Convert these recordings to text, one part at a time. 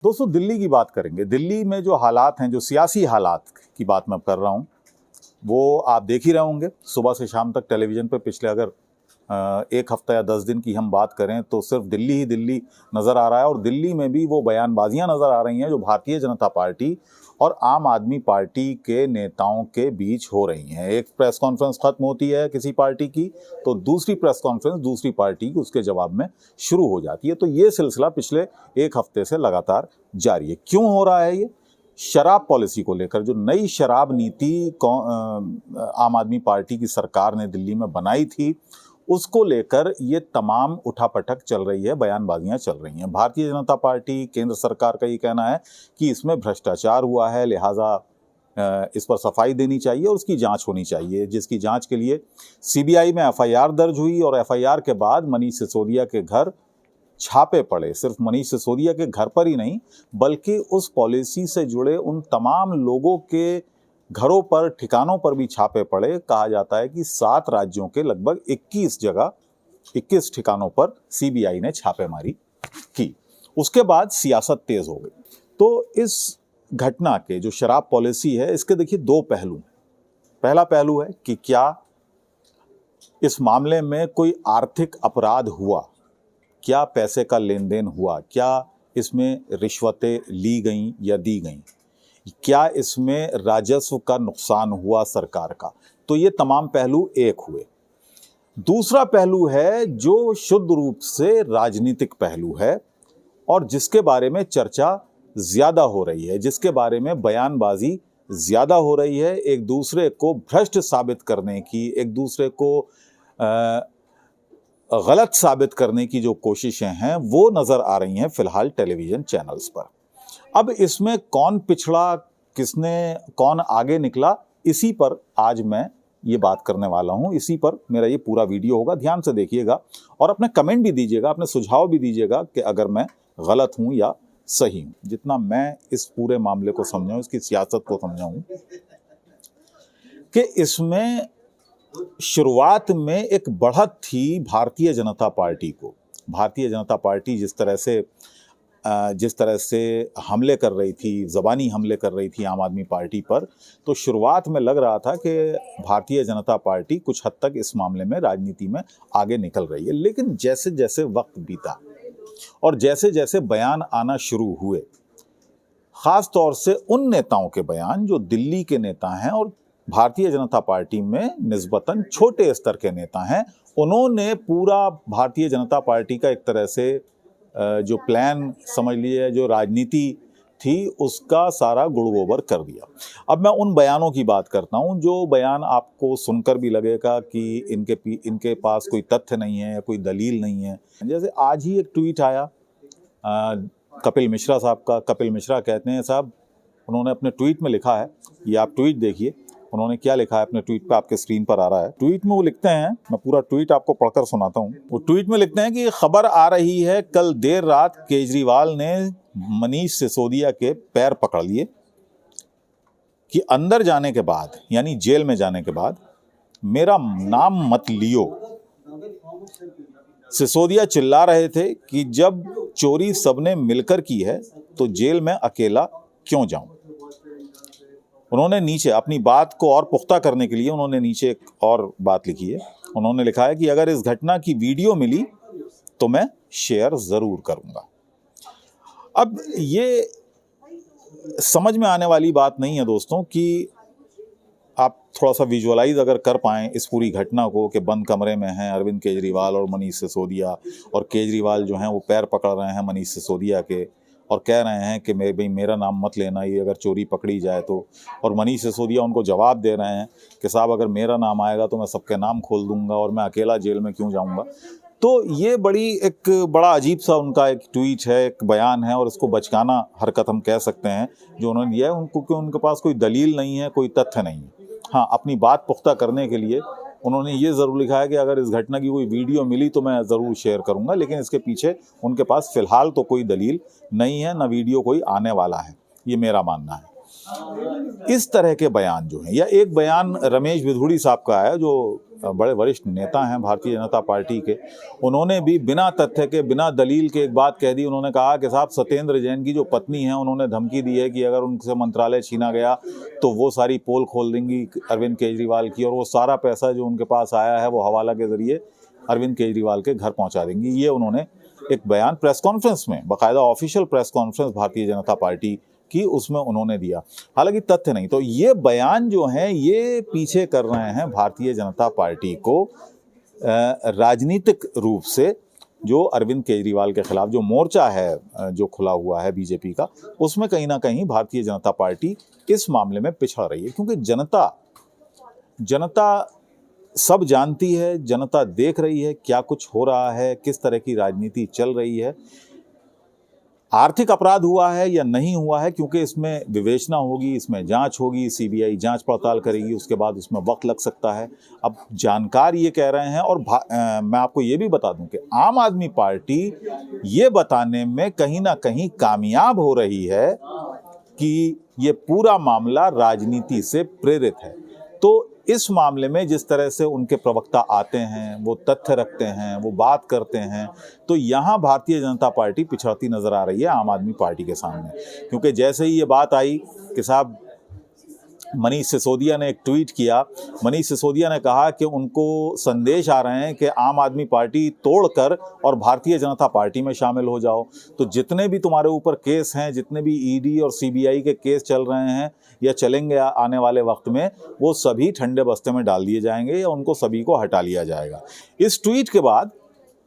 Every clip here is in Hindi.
दोस्तों दिल्ली की बात करेंगे। दिल्ली में जो हालात हैं, जो सियासी हालात की बात मैं कर रहा हूँ, वो आप देख ही रहे होंगे सुबह से शाम तक टेलीविज़न पे। पिछले अगर एक हफ्ता या 10 दिन की हम बात करें तो सिर्फ दिल्ली ही दिल्ली नज़र आ रहा है। और दिल्ली में भी वो बयानबाजियां नज़र आ रही हैं जो भारतीय जनता पार्टी और आम आदमी पार्टी के नेताओं के बीच हो रही हैं। एक प्रेस कॉन्फ्रेंस खत्म होती है किसी पार्टी की तो दूसरी प्रेस कॉन्फ्रेंस दूसरी पार्टी की उसके जवाब में शुरू हो जाती है। तो ये सिलसिला पिछले एक हफ्ते से लगातार जारी है। क्यों हो रहा है ये? शराब पॉलिसी को लेकर जो नई शराब नीति आम आदमी पार्टी की सरकार ने दिल्ली में बनाई थी, उसको लेकर ये तमाम उठापटक चल रही है, बयानबाजियां चल रही हैं। भारतीय जनता पार्टी, केंद्र सरकार का ये कहना है कि इसमें भ्रष्टाचार हुआ है, लिहाजा इस पर सफाई देनी चाहिए और उसकी जांच होनी चाहिए, जिसकी जांच के लिए सीबीआई में एफआईआर दर्ज हुई। और एफआईआर के बाद मनीष सिसोदिया के घर छापे पड़े। सिर्फ मनीष सिसोदिया के घर पर ही नहीं, बल्कि उस पॉलिसी से जुड़े उन तमाम लोगों के घरों पर, ठिकानों पर भी छापे पड़े। कहा जाता है कि 7 राज्यों के लगभग 21 ठिकानों पर सीबीआई ने छापेमारी की। उसके बाद सियासत तेज हो गई। तो इस घटना के जो शराब पॉलिसी है, इसके देखिए 2 पहलू हैं। पहला पहलू है कि क्या इस मामले में कोई आर्थिक अपराध हुआ, क्या पैसे का लेन देन हुआ, क्या इसमें रिश्वतें ली गईं या दी गईं, क्या इसमें राजस्व का नुकसान हुआ सरकार का। तो ये तमाम पहलू एक हुए। दूसरा पहलू है जो शुद्ध रूप से राजनीतिक पहलू है और जिसके बारे में चर्चा ज्यादा हो रही है, जिसके बारे में बयानबाजी ज्यादा हो रही है। एक दूसरे को भ्रष्ट साबित करने की, एक दूसरे को गलत साबित करने की जो कोशिशें हैं वो नजर आ रही हैं फिलहाल टेलीविजन चैनल्स पर। अब इसमें कौन पिछड़ा, कौन आगे निकला, इसी पर आज मैं ये बात करने वाला हूं। इसी पर मेरा ये पूरा वीडियो होगा। ध्यान से देखिएगा और अपने कमेंट भी दीजिएगा, अपने सुझाव भी दीजिएगा कि अगर मैं गलत हूं या सही हूं। जितना मैं इस पूरे मामले को समझाऊं, इसकी सियासत को समझाऊं, कि इसमें शुरुआत में एक बढ़त थी भारतीय जनता पार्टी को। भारतीय जनता पार्टी जिस तरह से हमले कर रही थी, ज़बानी हमले कर रही थी आम आदमी पार्टी पर, तो शुरुआत में लग रहा था कि भारतीय जनता पार्टी कुछ हद तक इस मामले में राजनीति में आगे निकल रही है। लेकिन जैसे जैसे वक्त बीता और जैसे जैसे बयान आना शुरू हुए, ख़ास तौर से उन नेताओं के बयान जो दिल्ली के नेता हैं और भारतीय जनता पार्टी में निस्बतन छोटे स्तर के नेता हैं, उन्होंने पूरा भारतीय जनता पार्टी का एक तरह से जो प्लान समझ लीजिए, जो राजनीति थी, उसका सारा गुड़ गोबर कर दिया। अब मैं उन बयानों की बात करता हूं जो बयान आपको सुनकर भी लगेगा कि इनके पास कोई तथ्य नहीं है या कोई दलील नहीं है। जैसे आज ही एक ट्वीट आया कपिल मिश्रा साहब का। कपिल मिश्रा कहते हैं साहब, उन्होंने अपने ट्वीट में लिखा है, ये आप ट्वीट देखिए, उन्होंने क्या लिखा है अपने ट्वीट पे, आपके स्क्रीन पर आ रहा है। ट्वीट में वो लिखते हैं, मैं पूरा ट्वीट आपको पढ़कर सुनाता हूँ। वो ट्वीट में लिखते हैं कि खबर आ रही है कल देर रात केजरीवाल ने मनीष सिसोदिया के पैर पकड़ लिए कि अंदर जाने के बाद, यानी जेल में जाने के बाद, मेरा नाम मत लियो। सिसोदिया चिल्ला रहे थे कि जब चोरी सबने मिलकर की है तो जेल में अकेला क्यों जाऊं। उन्होंने नीचे अपनी बात को और पुख्ता करने के लिए उन्होंने नीचे एक और बात लिखी है। उन्होंने लिखा है कि अगर इस घटना की वीडियो मिली तो मैं शेयर जरूर करूंगा। अब ये समझ में आने वाली बात नहीं है दोस्तों कि आप थोड़ा सा विजुअलाइज अगर कर पाएं इस पूरी घटना को, कि बंद कमरे में हैं अरविंद केजरीवाल और मनीष सिसोदिया, और केजरीवाल जो हैं वो पैर पकड़ रहे हैं मनीष सिसोदिया के और कह रहे हैं कि भाई मेरा नाम मत लेना, ये अगर चोरी पकड़ी जाए तो। और मनीष सिसोदिया उनको जवाब दे रहे हैं कि साहब अगर मेरा नाम आएगा तो मैं सबके नाम खोल दूंगा और मैं अकेला जेल में क्यों जाऊंगा। तो ये बड़ा अजीब सा उनका एक ट्वीट है, एक बयान है, और इसको बचकाना हरकत हम कह सकते हैं जो उन्होंने दिया है। उनको क्यों, उनके पास कोई दलील नहीं है, कोई तथ्य नहीं है। हाँ, अपनी बात पुख्ता करने के लिए उन्होंने ये ज़रूर लिखा है कि अगर इस घटना की कोई वीडियो मिली तो मैं ज़रूर शेयर करूंगा, लेकिन इसके पीछे उनके पास फ़िलहाल तो कोई दलील नहीं है, ना वीडियो कोई आने वाला है, ये मेरा मानना है। इस तरह के बयान जो हैं, या एक बयान रमेश बिधूड़ी साहब का है जो बड़े वरिष्ठ नेता हैं भारतीय जनता पार्टी के, उन्होंने भी बिना तथ्य के, बिना दलील के एक बात कह दी। उन्होंने कहा कि साहब सत्येंद्र जैन की जो पत्नी है, उन्होंने धमकी दी है कि अगर उनसे मंत्रालय छीना गया तो वो सारी पोल खोल देंगी अरविंद केजरीवाल की, और वो सारा पैसा जो उनके पास आया है वो हवाला के जरिए अरविंद केजरीवाल के घर पहुंचा देंगी। ये उन्होंने एक बयान प्रेस कॉन्फ्रेंस में, बाकायदा official press conference Bharatiya Janata party की, उसमें उन्होंने दिया, हालांकि तथ्य नहीं। तो ये बयान जो हैं ये पीछे कर रहे हैं भारतीय जनता पार्टी को राजनीतिक रूप से। जो अरविंद केजरीवाल के खिलाफ जो मोर्चा है जो खुला हुआ है बीजेपी का, उसमें कहीं ना कहीं भारतीय जनता पार्टी इस मामले में पिछड़ रही है, क्योंकि जनता सब जानती है, जनता देख रही है क्या कुछ हो रहा है, किस तरह की राजनीति चल रही है। आर्थिक अपराध हुआ है या नहीं हुआ है, क्योंकि इसमें विवेचना होगी, इसमें जांच होगी, सीबीआई जांच पड़ताल करेगी, उसके बाद उसमें वक्त लग सकता है। अब जानकार ये कह रहे हैं, और मैं आपको ये भी बता दूं कि आम आदमी पार्टी ये बताने में कहीं ना कहीं कामयाब हो रही है कि ये पूरा मामला राजनीति से प्रेरित है। तो इस मामले में जिस तरह से उनके प्रवक्ता आते हैं, वो तथ्य रखते हैं, वो बात करते हैं, तो यहाँ भारतीय जनता पार्टी पिछड़ती नजर आ रही है आम आदमी पार्टी के सामने। क्योंकि जैसे ही ये बात आई कि साहब मनीष सिसोदिया ने एक ट्वीट किया, मनीष सिसोदिया ने कहा कि उनको संदेश आ रहे हैं कि आम आदमी पार्टी तोड़कर और भारतीय जनता पार्टी में शामिल हो जाओ। तो जितने भी तुम्हारे ऊपर केस हैं, जितने भी ईडी और सीबीआई के केस चल रहे हैं या चलेंगे आने वाले वक्त में, वो सभी ठंडे बस्ते में डाल दिए जाएंगे या उनको सभी को हटा लिया जाएगा। इस ट्वीट के बाद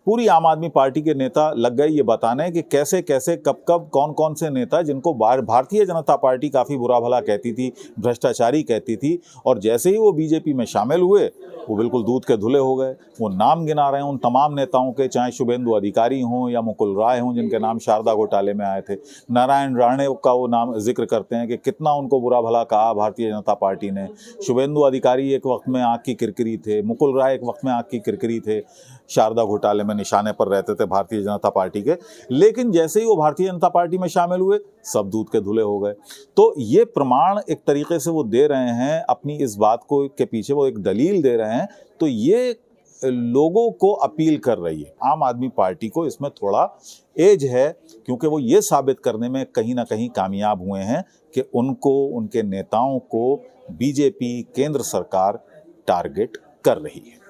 पूरी आम आदमी पार्टी के नेता लग गए ये बताने कि कैसे कैसे कब कब कौन कौन से नेता, जिनको भारतीय जनता पार्टी काफ़ी बुरा भला कहती थी, भ्रष्टाचारी कहती थी, और जैसे ही वो बीजेपी में शामिल हुए वो बिल्कुल दूध के धुले हो गए। वो नाम गिना रहे हैं उन तमाम नेताओं के, चाहे शुभेंदु अधिकारी हों या मुकुल राय हों, जिनके नाम शारदा घोटाले में आए थे। नारायण राणे का वो नाम जिक्र करते हैं कि कितना उनको बुरा भला कहा भारतीय जनता पार्टी ने। शुभेंदु अधिकारी एक वक्त में आँख की किरकिरी थे, मुकुल राय एक वक्त में आँख की किरकिरी थे, शारदा घोटाले में निशाने पर रहते थे भारतीय जनता पार्टी के। लेकिन जैसे ही वो भारतीय जनता पार्टी में शामिल हुए, सब दूध के धुले हो गए। तो ये प्रमाण एक तरीके से वो दे रहे हैं अपनी इस बात को, के पीछे वो एक दलील दे रहे हैं। तो ये लोगों को अपील कर रही है, आम आदमी पार्टी को इसमें थोड़ा एज है, क्योंकि वो ये साबित करने में कहीं ना कहीं कामयाब हुए हैं कि उनको, उनके नेताओं को बीजेपी केंद्र सरकार टारगेट कर रही है।